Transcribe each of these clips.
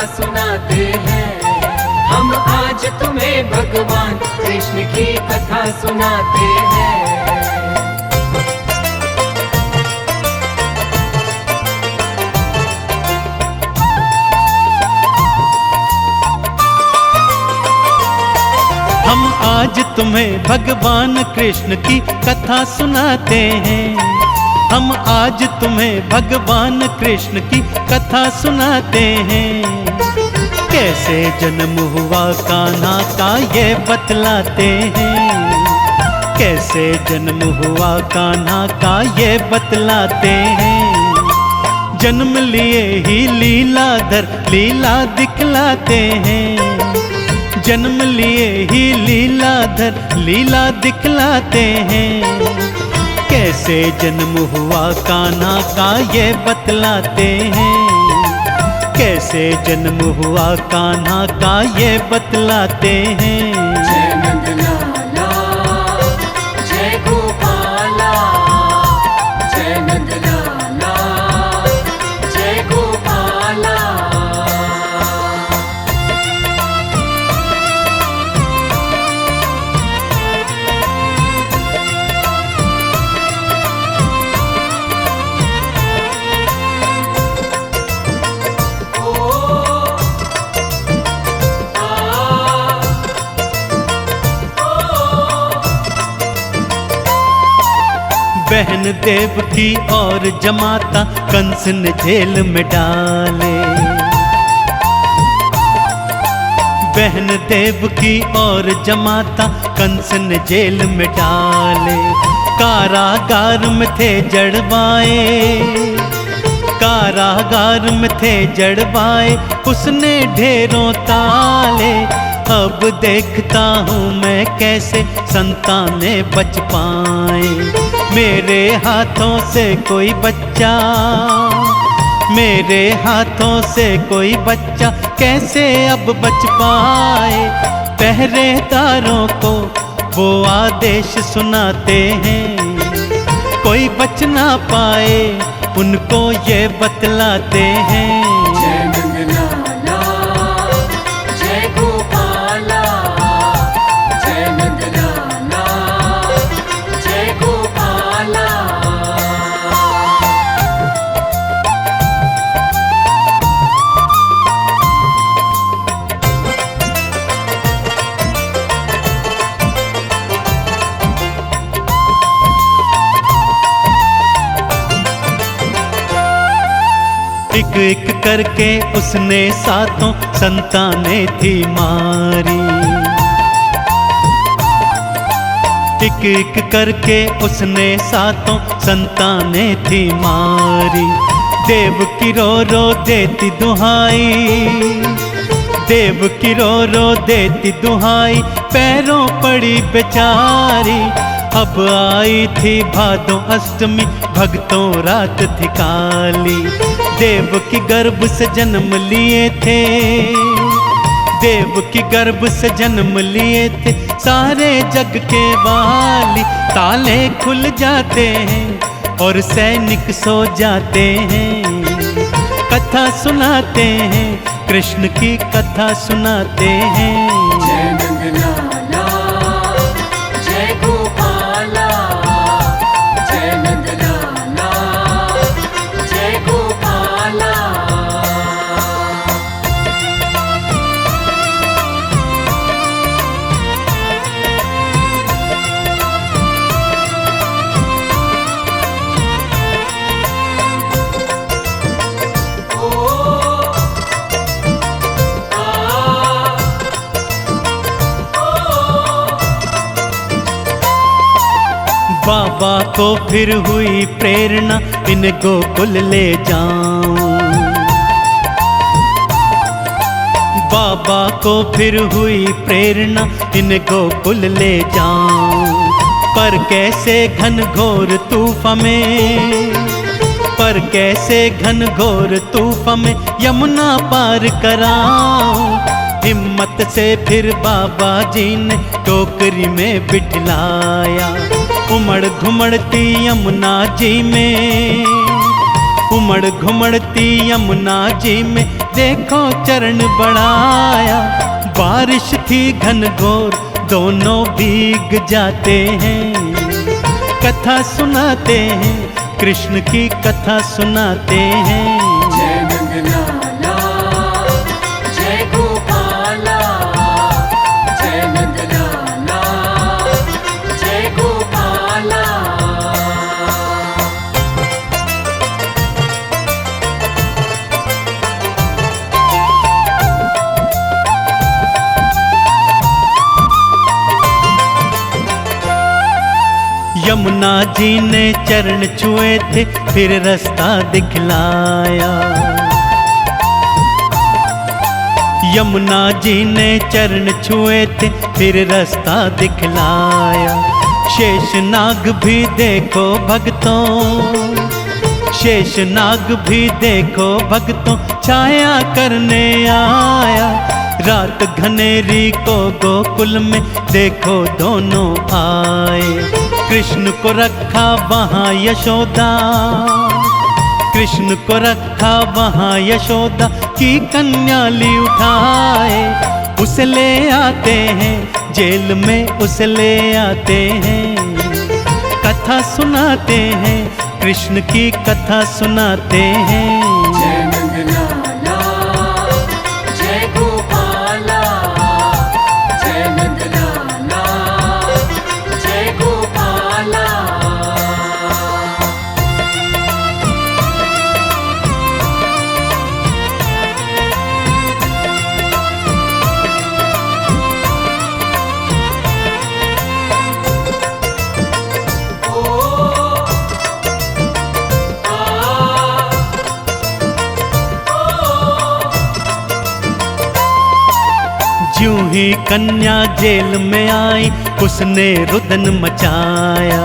सुनाते हैं। हम आज तुम्हें भगवान कृष्ण की कथा सुनाते हैं। हम आज तुम्हें भगवान कृष्ण की कथा सुनाते हैं। हम आज तुम्हें भगवान कृष्ण की कथा सुनाते हैं। कैसे जन्म हुआ कान्हा का ये बतलाते हैं। कैसे जन्म हुआ कान्हा का ये बतलाते हैं। जन्म लिए ही लीलाधर लीला दिखलाते हैं। जन्म लिए ही लीलाधर लीला दिखलाते हैं। कैसे जन्म हुआ कान्हा का ये बतलाते हैं। कैसे जन्म हुआ कान्हा का ये बतलाते हैं। जय नंदलाला जय गोपाला, जय नंदलाला जय गोपाला। बहन देवकी और जमाता कंस ने जेल में डाले। बहन देवकी और जमाता कंस ने जेल में डाले। कारागार में थे जड़वाए, कारागार में थे जड़वाए, उसने ढेरों ताले। अब देखता हूँ मैं कैसे संतानें बच पाए। मेरे हाथों से कोई बच्चा, मेरे हाथों से कोई बच्चा कैसे अब बच पाए। पहरेदारों को वो आदेश सुनाते हैं। कोई बच ना पाए उनको ये बतलाते हैं। जय नंदलाला जय गोपाला, जय नंदलाला जय गोपाला। एक एक करके उसने सातों संतानें थी मारी। एक एक करके उसने सातों संतानें थी मारी। देवकी रो रो देती दुहाई, देवकी रो रो देती दुहाई, पैरों पड़ी बेचारी। अब आई थी भादों अष्टमी, भक्तों रात थी काली। देवकी गर्भ से जन्म लिए थे, देवकी गर्भ से जन्म लिए थे सारे जग के वाली। ताले खुल जाते हैं और सैनिक सो जाते हैं। कथा सुनाते हैं, कृष्ण की कथा सुनाते हैं। जय नंदलाला जय गोपाला, जय नंदलाला जय गोपाला। बाबा को फिर हुई प्रेरणा, इन गोकुल ले जाऊं। बाबा को फिर हुई प्रेरणा, इन गोकुल ले जाऊं। पर कैसे घनघोर तूफान में, पर कैसे घनघोर तूफान में यमुना पार कराऊं। हिम्मत से फिर बाबा जी ने टोकरी में बिठलाया। उमड़ घुमड़ती यमुना जी में, उमड़ घुमड़ती यमुना जी में देखो चरण बढ़ाया। बारिश थी घनघोर दोनों भीग जाते हैं। कथा सुनाते हैं कृष्ण की कथा सुनाते हैं। जय नंदलाला जय गोपाला, जय नंदलाला जय गोपाला। यमुना जी ने चरण छुए थे फिर रास्ता दिखलाया। यमुना जी ने चरण छुए थे फिर रास्ता दिखलाया। शेषनाग भी देखो भक्तों, शेषनाग भी देखो भक्तों छाया करने आया। रात घनेरी को गोकुल में देखो दोनों आए। कृष्ण को रखा वहाँ यशोदा, कृष्ण को रखा वहाँ यशोदा की कन्या ली उठाए। उसे ले आते हैं जेल में, उसे ले आते हैं। कथा सुनाते हैं कृष्ण की कथा सुनाते हैं। जय नंदलाला जय गोपाला, जय नंदलाला जय गोपाला। ज्यों ही कन्या जेल में आई उसने रुदन मचाया।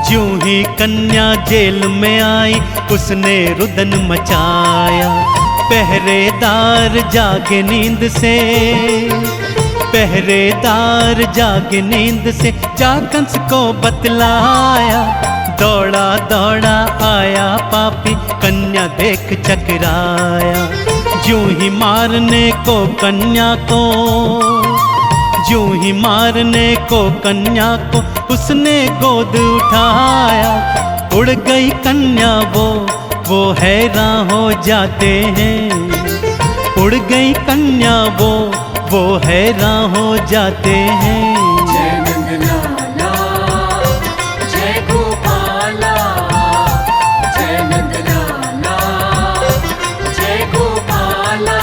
ज्यों ही कन्या जेल में आई उसने रुदन मचाया। पहरेदार जागे नींद से, पहरेदार जागे नींद से जा कंस को बतलाया। दौड़ा दौड़ा आया पापी कन्या देख चकराया। ज्यों ही मारने को कन्या को, ज्यों ही मारने को कन्या को उसने गोद उठाया। उड़ गई कन्या वो हैरान हो जाते हैं। उड़ गई कन्या वो हैरान हो जाते हैं। जय नंदलाला जय गोपाला, जय नंदलाला जय गोपाला।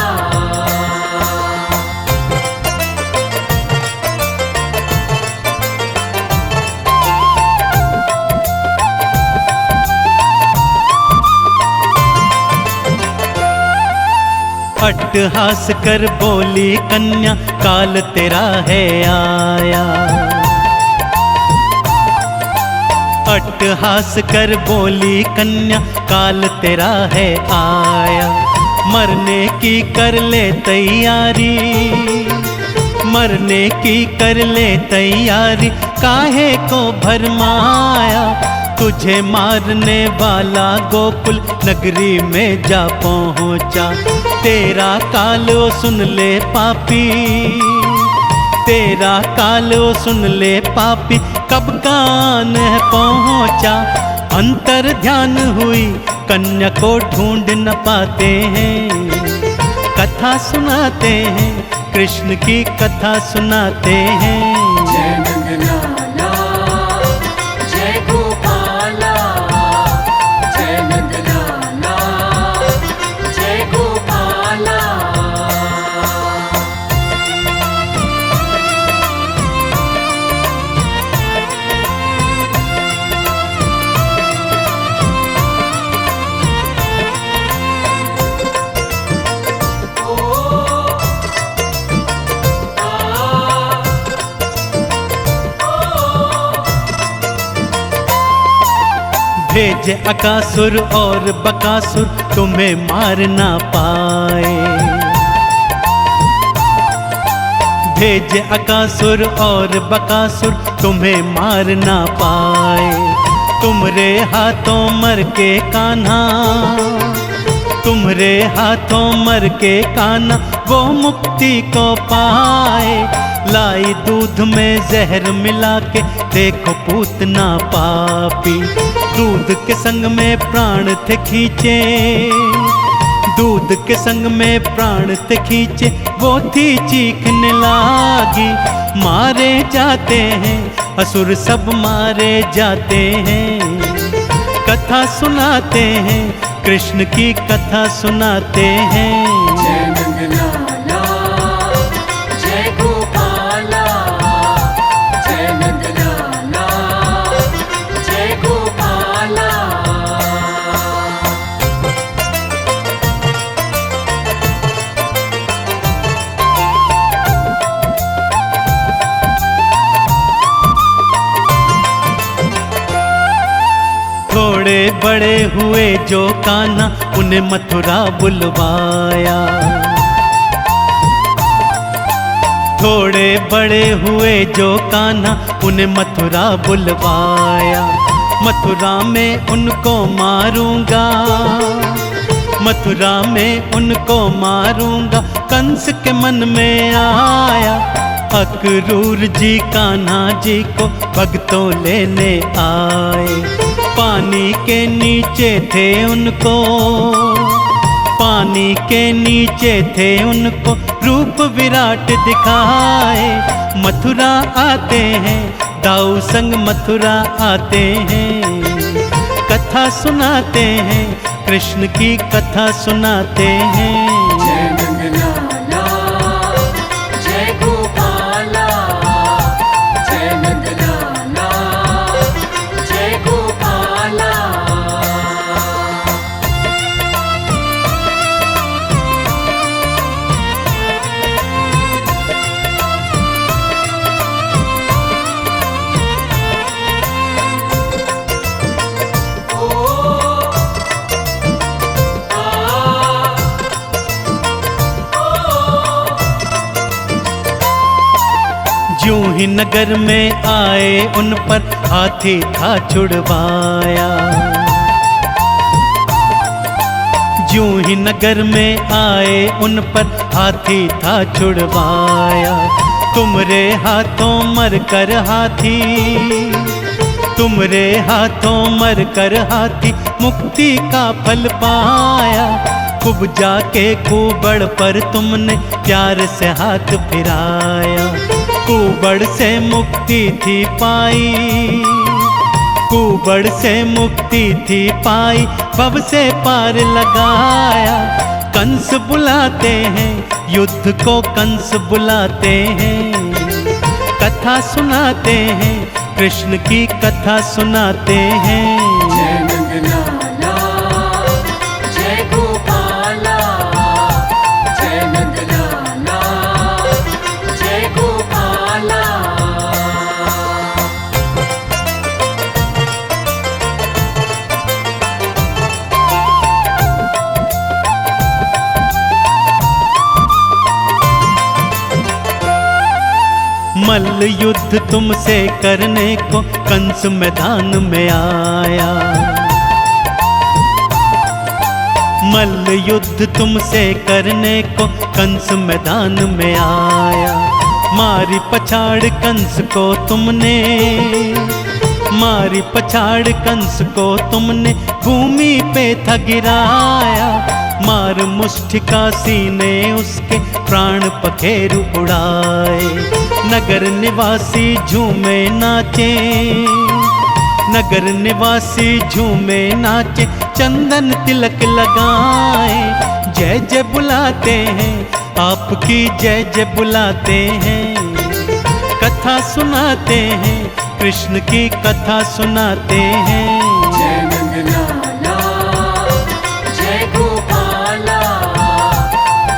अट्टहास कर बोली कन्या काल तेरा है आया। अट्टहास कर बोली कन्या काल तेरा है आया। मरने की कर ले तैयारी, मरने की कर ले तैयारी काहे को भरमाया। तुझे मारने वाला गोकुल नगरी में जा पहुँचा। तेरा काल ओ सुन ले पापी, तेरा काल ओ सुन ले पापी कब कान है पहुँचा। अंतर ध्यान हुई कन्या को ढूंढ न पाते हैं। कथा सुनाते हैं कृष्ण की कथा सुनाते हैं। जय नंदलाला जय गोपाला, जय नंदलाला जय गोपाला। भेजे अकासुर और बकासुर तुम्हें मार ना पाए। भेजे अकासुर और बकासुर तुम्हें मार ना पाए। तुमरे हाथों मर के कान्हा, तुम्हारे हाथों मर के कान्हा वो मुक्ति को पाए। लाई दूध में जहर मिला के देखो पूतना पापी, दूध के संग में प्राण थे खींचे, दूध के संग में प्राण थे खींचे, वो थी चीखने लागी। मारे जाते हैं असुर सब मारे जाते हैं, कथा सुनाते हैं कृष्ण की कथा सुनाते हैं। जय नंदलाला जय गोपाला, जय नंदलाला जय गोपाला। थोड़े बड़े हुए जो कान्हा उन्हें मथुरा बुलवाया, थोड़े बड़े हुए जो कान्हा उन्हें मथुरा बुलवाया। मथुरा में उनको मारूंगा, मथुरा में उनको मारूंगा, कंस के मन में आया। अक्रूर जी कान्हा जी को भक्तों लेने आए, पानी के नीचे थे उनको, पानी के नीचे थे उनको रूप विराट दिखाए। मथुरा आते हैं दाऊ संग मथुरा आते हैं, कथा सुनाते हैं कृष्ण की कथा सुनाते हैं। जय नंदलाला जय गोपाला, जय नंदलाला जय गोपाला। यूं ही नगर में आए उन पर हाथी था छुड़वाया, यूं ही नगर में आए उन पर हाथी था छुड़वाया। तुम्हारे हाथों मर कर हाथी, तुम्हारे हाथों मर कर हाथी मुक्ति का फल पाया। खूब जाके कुबड़ पर तुमने प्यार से हाथ फिराया, कुबड़ से मुक्ति थी पाई, कुबड़ से मुक्ति थी पाई, भव से पार लगाया। कंस बुलाते हैं युद्ध को कंस बुलाते हैं, कथा सुनाते हैं कृष्ण की कथा सुनाते हैं। जय नंदलाला जय गोपाला, जय नंदलाला जय गोपाला। मल्ल युद्ध तुमसे करने को कंस मैदान में आया, मल्ल युद्ध तुमसे करने को कंस मैदान में आया। मारी पछाड़ कंस को तुमने, मारी पछाड़ कंस को तुमने भूमि पे था गिराया। मार मुष्टिका सीने उसके प्राण पखेरु उड़ाए। नगर निवासी झूमे नाचे, नगर निवासी झूमे नाचे, चंदन तिलक लगाए। जय जय बुलाते हैं आपकी जय जय बुलाते हैं, कथा सुनाते हैं कृष्ण की कथा सुनाते हैं। जय नंदलाला जय गोपाला,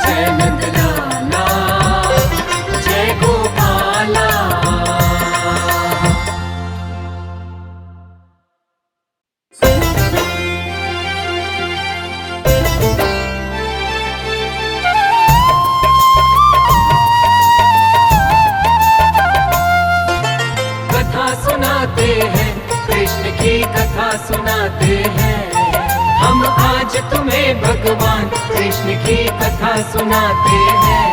जय नंदलाला जय गोपाला। कथा सुनाते हैं कृष्ण की कथा भगवान कृष्ण की कथा सुनाते हैं।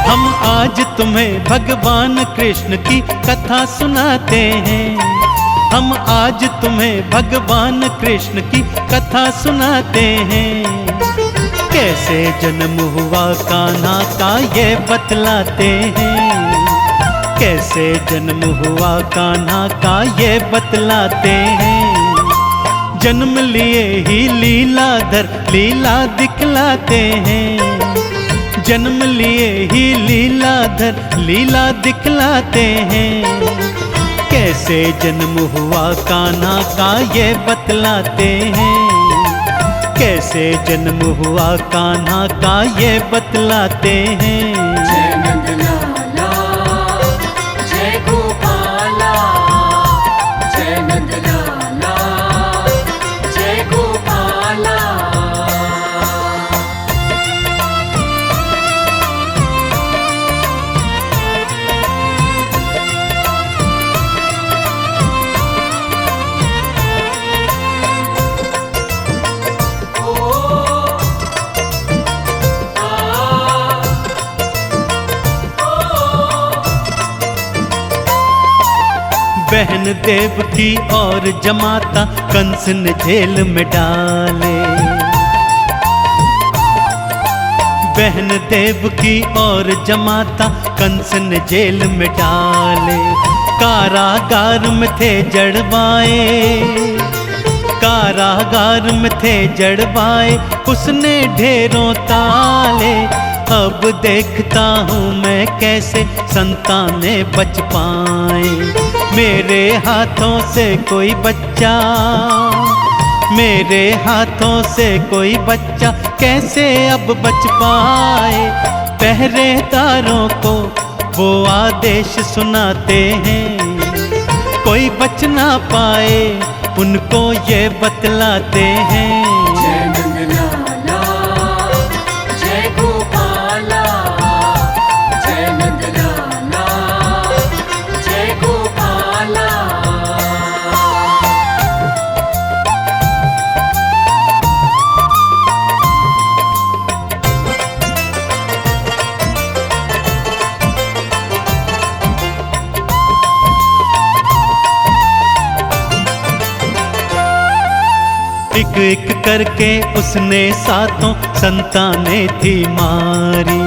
हम आज तुम्हें भगवान कृष्ण की कथा सुनाते हैं। हम आज तुम्हें भगवान कृष्ण की कथा सुनाते हैं। कैसे जन्म हुआ कान्हा का ये बतलाते हैं। कैसे जन्म हुआ कान्हा का ये बतलाते हैं। जन्म लिए ही लीलाधर लीला दिखलाते हैं। जन्म लिए ही लीलाधर लीला दिखलाते हैं। कैसे जन्म हुआ कान्हा का ये बतलाते हैं। कैसे जन्म हुआ कान्हा का ये बतलाते हैं। जय नंदलाला जय गोपाला, जय नंदलाला जय गोपाला। बहन देवकी और जमाता कंस ने जेल में डाले। बहन देवकी और जमाता कंस ने जेल में डाले। कारागार में थे जड़वाए, कारागार में थे जड़वाए उसने ढेरों ताले। अब देखता हूँ मैं कैसे संतानें बच पाए। मेरे हाथों से कोई बच्चा, मेरे हाथों से कोई बच्चा कैसे अब बच पाए। पहरेदारों को वो आदेश सुनाते हैं। कोई बच ना पाए उनको ये बतलाते हैं। जय नंदलाला जय गोपाला, जय नंदलाला जय गोपाला। एक एक करके उसने सातों संतानें थी मारी।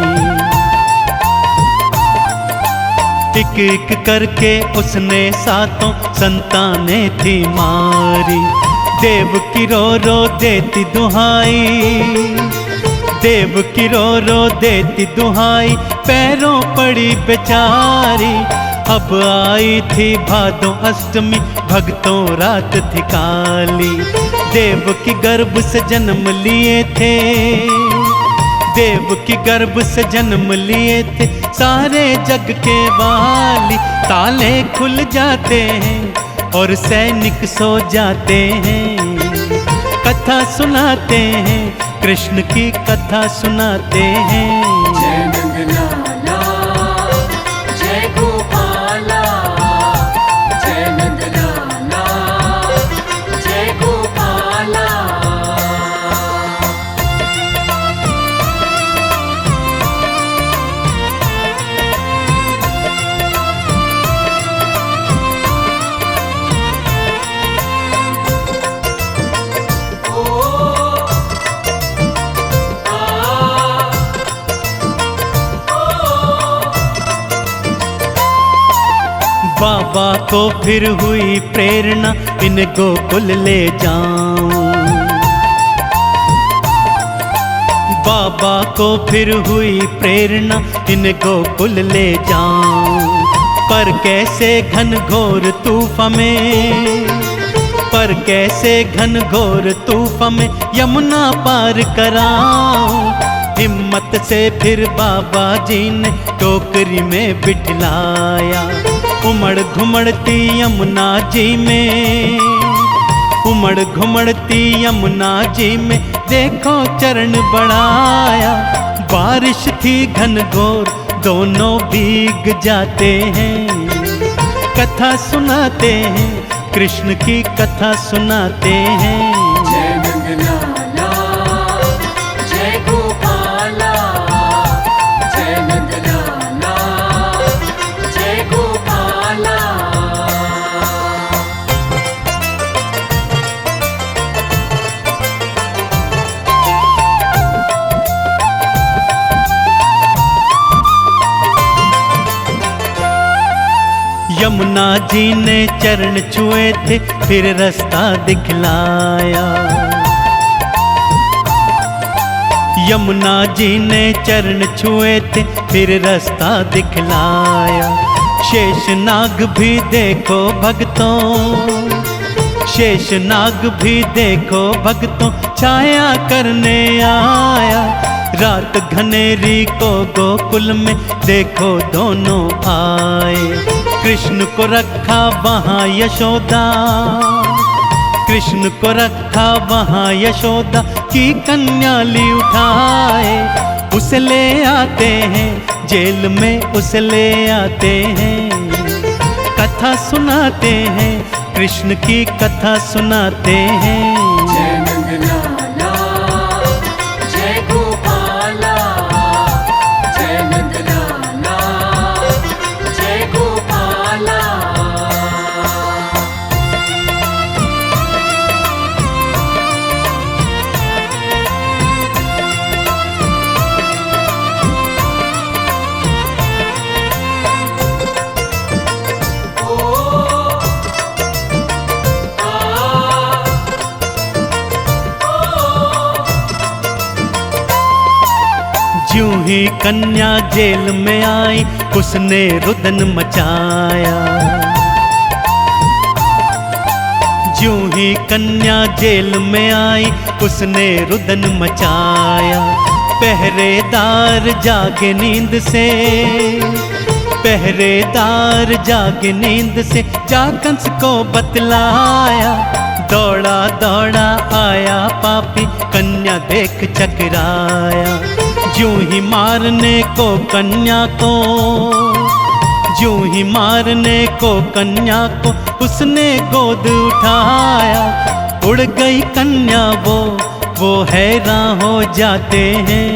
एक एक करके उसने सातों संतानें थी मारी। देवकी रो देती दुहाई, देवकी रो देती दुहाई पैरों पड़ी बेचारी। अब आई थी भादों अष्टमी भक्तों रात थी काली। देव की गर्भ से जन्म लिए थे, देव की गर्भ से जन्म लिए थे सारे जग के वाली। ताले खुल जाते हैं और सैनिक सो जाते हैं। कथा सुनाते हैं कृष्ण की कथा सुनाते हैं। जय नंदलाला जय गोपाला, जय नंदलाला जय गोपाला। बाबा को फिर हुई प्रेरणा इन गोकुल ले जाऊं। बाबा को फिर हुई प्रेरणा इन गोकुल ले जाऊं। पर कैसे घनघोर तूफान में, पर कैसे घनघोर तूफान में यमुना पार कराऊं। हिम्मत से फिर बाबा जी ने टोकरी में बिठलाया। उमड़ घुमड़ती यमुना जी में, उमड़ घुमड़ती यमुना जी में देखो चरण बढ़ाया। बारिश थी घनघोर दोनों भीग जाते हैं। कथा सुनाते हैं, कृष्ण की कथा सुनाते हैं। जय नंदलाला, जय गोपाला, जय नंदलाला, जय गोपाला। यमुना जी ने चरण छुए थे, फिर रास्ता दिखलाया। यमुना जी ने चरण छुए थे, फिर रास्ता दिखलाया। शेषनाग भी देखो भक्तों, शेषनाग भी देखो भक्तों, छाया करने आया। रात घनेरी को गोकुल में देखो दोनों आए। कृष्ण को रखा वहाँ यशोदा, कृष्ण को रखा वहाँ यशोदा की कन्या ली उठाए। उसे ले आते हैं जेल में, उसे ले आते हैं। कथा सुनाते हैं, कृष्ण की कथा सुनाते हैं। जय नंदलाला, जय गोपाला, जय नंदलाला, जय गोपाला। ज्यों ही कन्या जेल में आई, उसने रुदन मचाया। ज्यों ही कन्या जेल में आई, उसने रुदन मचाया। पहरेदार जागे नींद से, पहरेदार जागे नींद से, जा कंस को बतलाया। दौड़ा दौड़ा आया पापी, कन्या देख चकराया। ज्यों ही मारने को कन्या को, ज्यों ही मारने को कन्या को, उसने गोद उठाया। उड़ गई कन्या वो हैरान हो जाते हैं।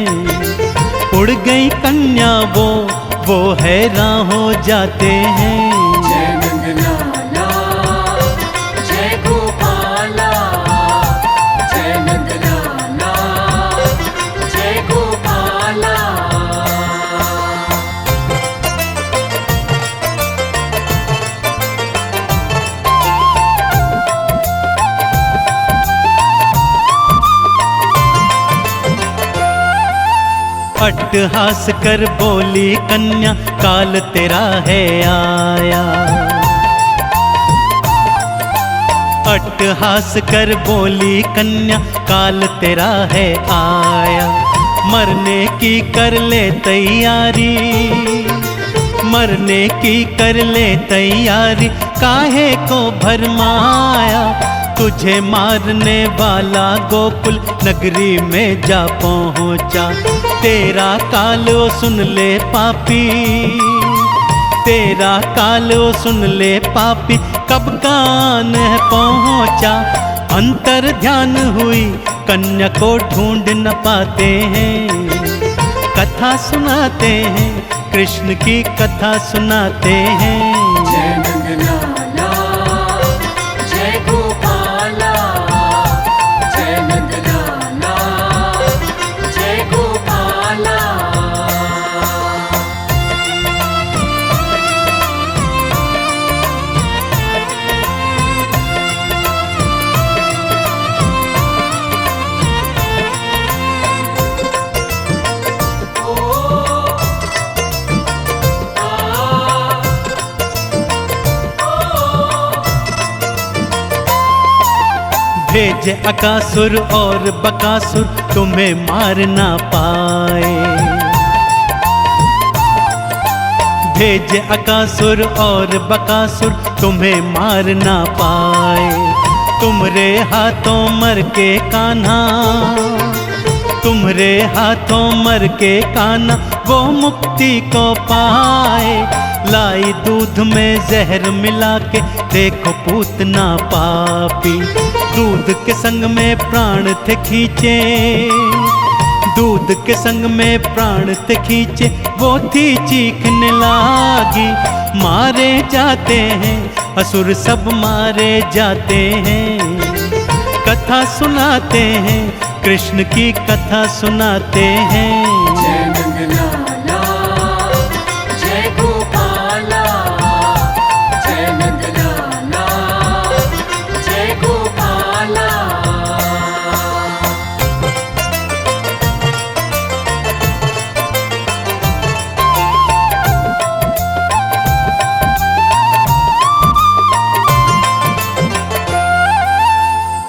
उड़ गई कन्या वो हैरान हो जाते हैं। जय नंदलाला, जय गोपाला, जय नंदलाला, जय गोपाला। अट्टहास कर बोली कन्या, काल तेरा है आया। अट्टहास कर बोली कन्या, काल तेरा है आया। मरने की कर ले तैयारी, मरने की कर ले तैयारी, काहे को भरमाया। तुझे मारने वाला गोकुल नगरी में जा पहुँचा। तेरा कालो सुन ले पापी, तेरा कालो सुन ले पापी, कब कान है पहुँचा। अंतर ध्यान हुई कन्या को ढूंढ न पाते हैं। कथा सुनाते हैं, कृष्ण की कथा सुनाते हैं। जय नंदलाला, जय गोपाला, जय नंदलाला, जय गोपाला। भेजे अकासुर और बकासुर, तुम्हें मार ना पाए। भेजे अकासुर और बकासुर, तुम्हें मार ना पाए। तुमरे हाथों मर के कान्हा, तुमरे हाथों मर के कान्हा वो मुक्ति को पाए। लाई दूध में जहर मिला के देखो पूतना पापी, दूध के संग में प्राण थे खींचे, दूध के संग में प्राण थे खींचे, वो थी चीखने लागी। मारे जाते हैं असुर सब मारे जाते हैं, कथा सुनाते हैं कृष्ण की कथा सुनाते हैं। जय नंदलाला जय गोपाला, जय नंदलाला जय गोपाला।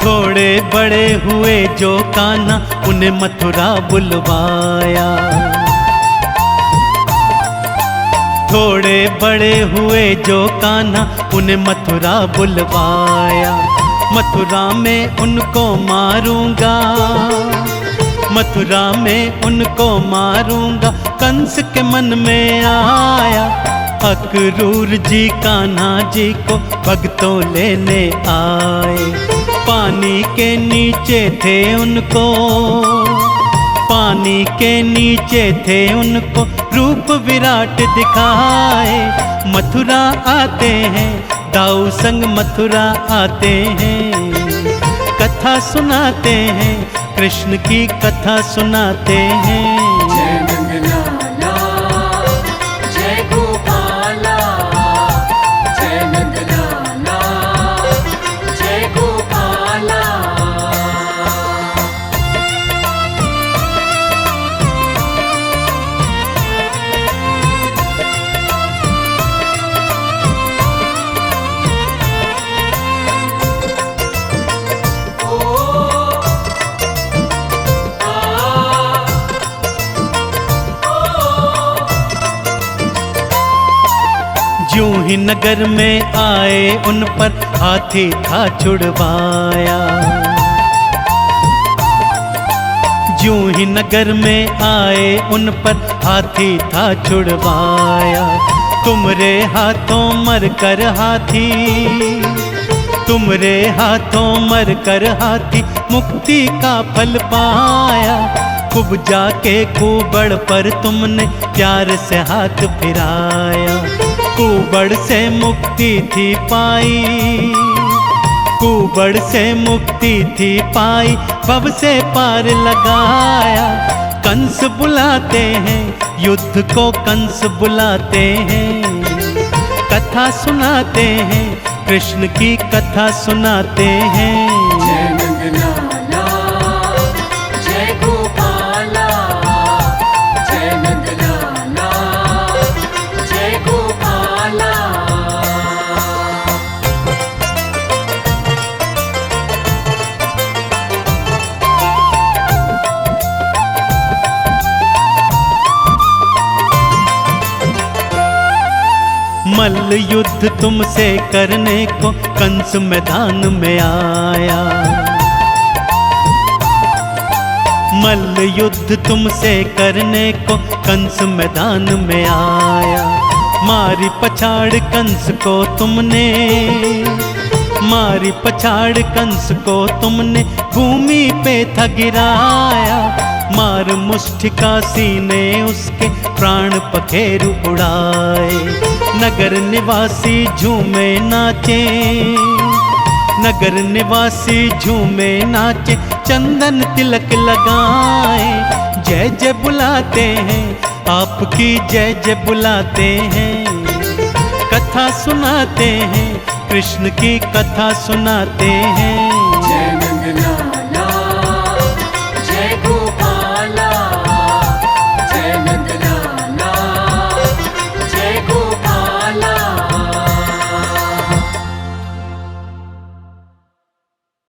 थोड़े बड़े हुए जो कान्हा उन्हें मथुरा बुलवाया, थोड़े बड़े हुए जो कान्हा उन्हें मथुरा बुलवाया। मथुरा में उनको मारूंगा, मथुरा में उनको मारूंगा, कंस के मन में आया। अक्रूर जी कान्हा जी को भक्तों लेने आए, पानी के नीचे थे उनको, पानी के नीचे थे उनको रूप विराट दिखाए। मथुरा आते हैं दाऊ संग मथुरा आते हैं, कथा सुनाते हैं कृष्ण की कथा सुनाते हैं। जय नंदलाला जय गोपाला, जय नंदलाला जय गोपाला। यूं ही नगर में आए उन पर हाथी था छुड़वाया, यूं ही नगर में आए उन पर हाथी था छुड़वाया। तुमरे हाथों मर कर हाथी, तुमरे हाथों मर कर हाथी मुक्ति का फल पाया। कुब्जा के कुबड़ पर तुमने प्यार से हाथ फिराया, कुबड़ से मुक्ति थी पाई, कुबड़ से मुक्ति थी पाई, भव से पार लगाया। कंस बुलाते हैं युद्ध को कंस बुलाते हैं, कथा सुनाते हैं कृष्ण की कथा सुनाते हैं। जय नंदलाला जय गोपाला, जय नंदलाला जय गोपाला। मल्ल युद्ध तुमसे करने को कंस मैदान में आया, मल्ल युद्ध तुमसे करने को कंस मैदान में आया। मारी पछाड़ कंस को तुमने, मारी पछाड़ कंस को तुमने भूमि पे था गिराया। मार मुष्टिका सीने उसके प्राण पखेरु उड़ाए। नगर निवासी झूमे नाचे, नगर निवासी झूमे नाचे, चंदन तिलक लगाए। जय जय बुलाते हैं आपकी जय जय बुलाते हैं, कथा सुनाते हैं कृष्ण की कथा सुनाते हैं।